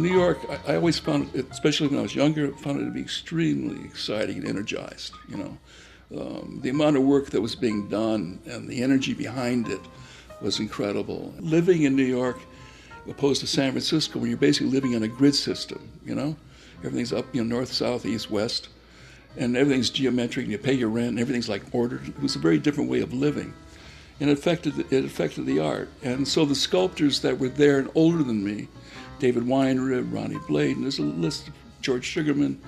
New York, I always found it, especially when I was younger, found it to be extremely exciting and energized, you know. The amount of work that was being done and the energy behind it was incredible. Living in New York, opposed to San Francisco, when you're basically living on a grid system, you know. Everything's up, you know, north, south, east, west, and everything's geometric, and you pay your rent, and everything's like ordered. It was a very different way of living. And it affected the art. And so the sculptors that were there and older than me, David Weinrib, Ronnie Blade, and there's a list of George Sugarman,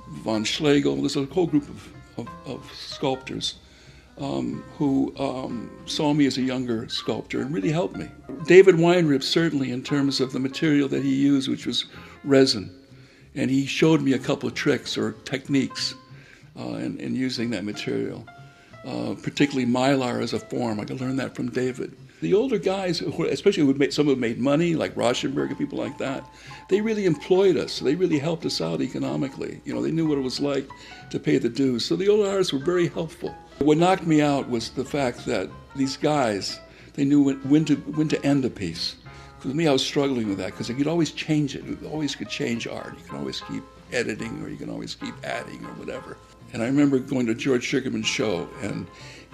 von Schlegel, there's a whole group of sculptors who saw me as a younger sculptor and really helped me. David Weinrib, certainly in terms of the material that he used, which was resin. And he showed me a couple of tricks or techniques in using that material. Particularly Mylar as a form. I could learn that from David. The older guys, especially some who made money, like Rauschenberg and people like that, they really employed us. They really helped us out economically. You know, they knew what it was like to pay the dues. So the older artists were very helpful. What knocked me out was the fact that these guys, they knew when to end a piece. For me, I was struggling with that because you could always change it. You always could change art. You can always keep editing, or you can always keep adding, or whatever. And I remember going to George Sugarman's show, and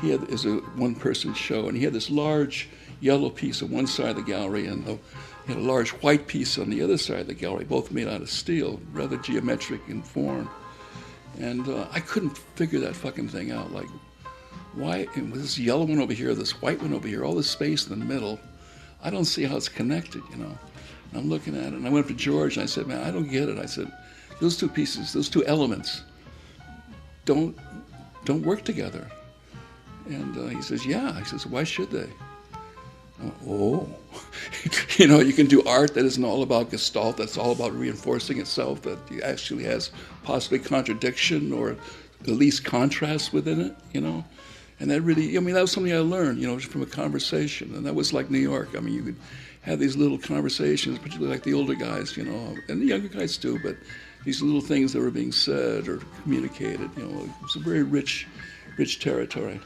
he had a one-person show, and he had this large yellow piece on one side of the gallery, and he had a large white piece on the other side of the gallery, both made out of steel, rather geometric in form. And I couldn't figure that fucking thing out. Like, why, and with this yellow one over here, this white one over here, all this space in the middle, I don't see how it's connected, you know. And I'm looking at it, and I went up to George, and I said, man, I don't get it. I said, those two pieces, those two elements, don't work together. And he says, yeah. He says, why should they? Oh, you know, you can do art that isn't all about gestalt, that's all about reinforcing itself, that actually has possibly contradiction or at least contrast within it, you know. And that really, I mean, that was something I learned, you know, from a conversation. And that was like New York. I mean, you could have these little conversations, particularly like the older guys, you know, and the younger guys too, but these little things that were being said or communicated, you know, it was a very rich territory.